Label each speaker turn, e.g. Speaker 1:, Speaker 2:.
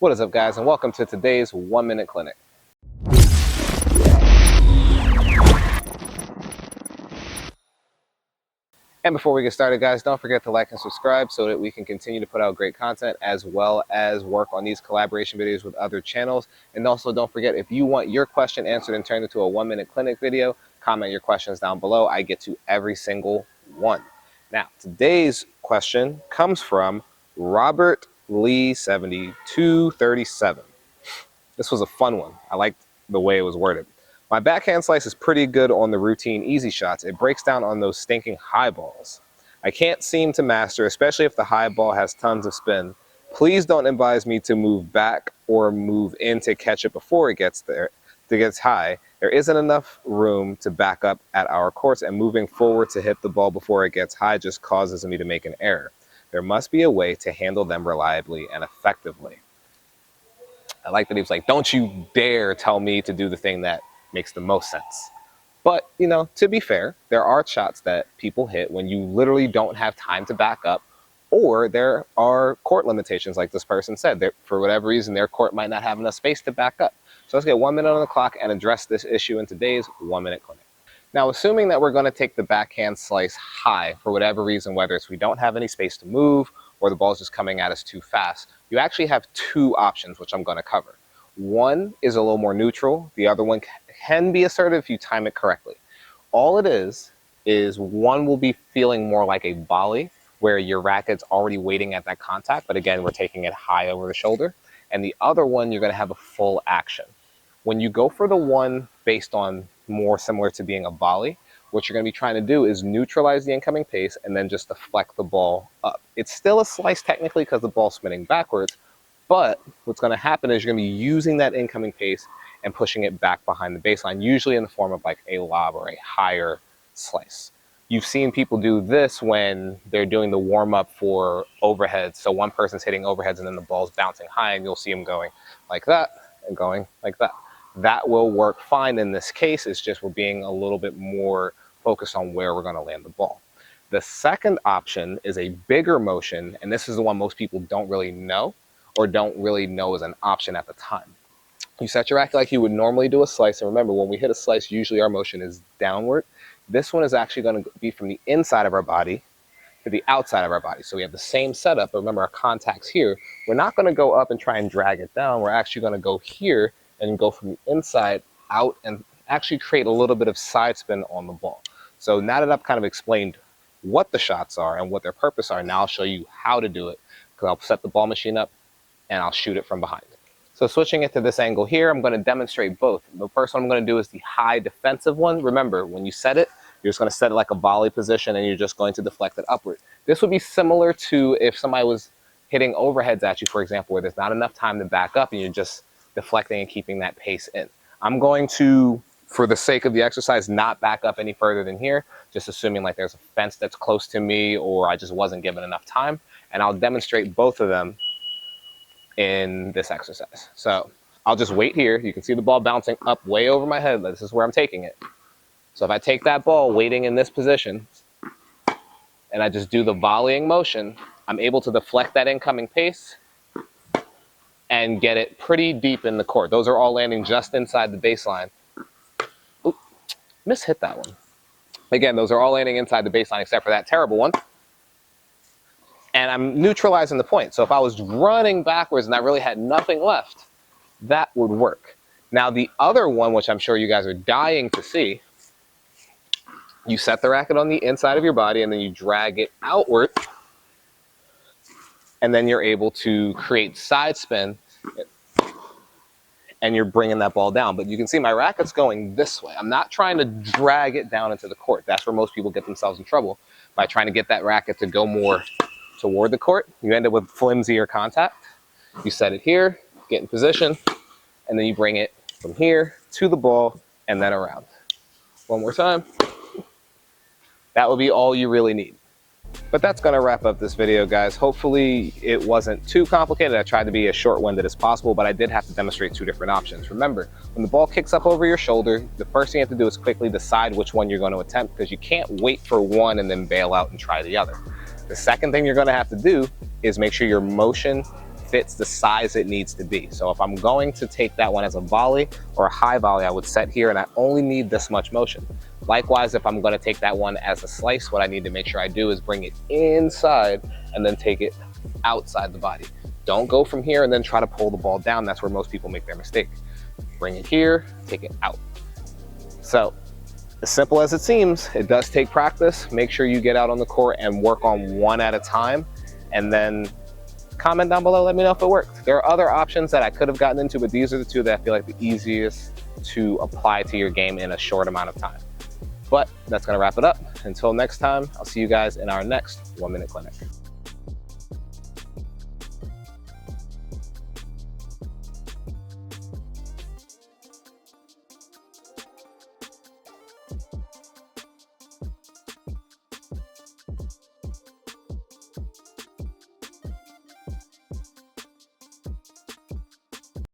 Speaker 1: What is up, guys, and welcome to today's 1-minute clinic. And before we get started, guys, don't forget to like and subscribe so that we can continue to put out great content as well as work on these collaboration videos with other channels. And also don't forget, if you want your question answered and turned into a 1-minute clinic video, comment your questions down below. I get to every single one. Now, today's question comes from Robert Lee 7237. This was a fun one. I liked the way it was worded. My backhand slice is pretty good on the routine easy shots. It breaks down on those stinking high balls. I can't seem to master, especially if the high ball has tons of spin. Please don't advise me to move back or move in to catch it before it gets there. It gets high. There isn't enough room to back up at our courts, and moving forward to hit the ball before it gets high just causes me to make an error. There must be a way to handle them reliably and effectively. I like that he was like, don't you dare tell me to do the thing that makes the most sense. But, you know, to be fair, there are shots that people hit when you literally don't have time to back up, or there are court limitations, like this person said. For whatever reason, their court might not have enough space to back up. So let's get 1 minute on the clock and address this issue in today's 1-minute clinic. Now, assuming that we're going to take the backhand slice high for whatever reason, whether it's we don't have any space to move or the ball's just coming at us too fast, you actually have two options, which I'm going to cover. One is a little more neutral. The other one can be assertive if you time it correctly. All it is one will be feeling more like a volley, where your racket's already waiting at that contact, but again, we're taking it high over the shoulder. And the other one, you're going to have a full action. When you go for the one based on more similar to being a volley, what you're going to be trying to do is neutralize the incoming pace and then just deflect the ball up. It's still a slice technically because the ball's spinning backwards, but what's going to happen is you're going to be using that incoming pace and pushing it back behind the baseline, usually in the form of like a lob or a higher slice. You've seen people do this when they're doing the warm-up for overheads. So one person's hitting overheads and then the ball's bouncing high, and you'll see them going like that and going like that. That will work fine in this case. It's just we're being a little bit more focused on where we're going to land the ball. The second option is a bigger motion, and this is the one most people don't really know or don't really know as an option at the time. You set your racket like you would normally do a slice, and remember, when we hit a slice, usually our motion is downward. This one is actually going to be from the inside of our body to the outside of our body. So we have the same setup, but remember our contact's here. We're not going to go up and try and drag it down. We're actually going to go here and go from the inside out and actually create a little bit of side spin on the ball. So now that I've kind of explained what the shots are and what their purpose are, now I'll show you how to do it, because I'll set the ball machine up and I'll shoot it from behind. So switching it to this angle here, I'm going to demonstrate both. The first one I'm going to do is the high defensive one. Remember, when you set it, you're just going to set it like a volley position and you're just going to deflect it upward. This would be similar to if somebody was hitting overheads at you, for example, where there's not enough time to back up and you're just deflecting and keeping that pace in. I'm going to, for the sake of the exercise, not back up any further than here, just assuming like there's a fence that's close to me or I just wasn't given enough time. And I'll demonstrate both of them in this exercise. So I'll just wait here. You can see the ball bouncing up way over my head. This is where I'm taking it. So if I take that ball waiting in this position and I just do the volleying motion, I'm able to deflect that incoming pace and get it pretty deep in the court. Those are all landing just inside the baseline. Oop, mishit that one. Again, those are all landing inside the baseline except for that terrible one. And I'm neutralizing the point. So if I was running backwards and I really had nothing left, that would work. Now the other one, which I'm sure you guys are dying to see, you set the racket on the inside of your body and then you drag it outward. And then you're able to create side spin and you're bringing that ball down. But you can see my racket's going this way. I'm not trying to drag it down into the court. That's where most people get themselves in trouble, by trying to get that racket to go more toward the court. You end up with flimsier contact. You set it here, get in position, and then you bring it from here to the ball and then around. One more time. That will be all you really need. But that's going to wrap up this video, guys. Hopefully it wasn't too complicated. I tried to be as short-winded as possible, but I did have to demonstrate two different options. Remember, when the ball kicks up over your shoulder, the first thing you have to do is quickly decide which one you're going to attempt, because you can't wait for one and then bail out and try the other. The second thing you're going to have to do is make sure your motion fits the size it needs to be. So if I'm going to take that one as a volley or a high volley, I would set here and I only need this much motion. Likewise, if I'm going to take that one as a slice, what I need to make sure I do is bring it inside and then take it outside the body. Don't go from here and then try to pull the ball down. That's where most people make their mistake. Bring it here, take it out. So as simple as it seems, it does take practice. Make sure you get out on the court and work on one at a time, and then comment down below, let me know if it worked. There are other options that I could have gotten into, but these are the two that I feel like the easiest to apply to your game in a short amount of time. But that's gonna wrap it up. Until next time, I'll see you guys in our next 1 Minute Clinic.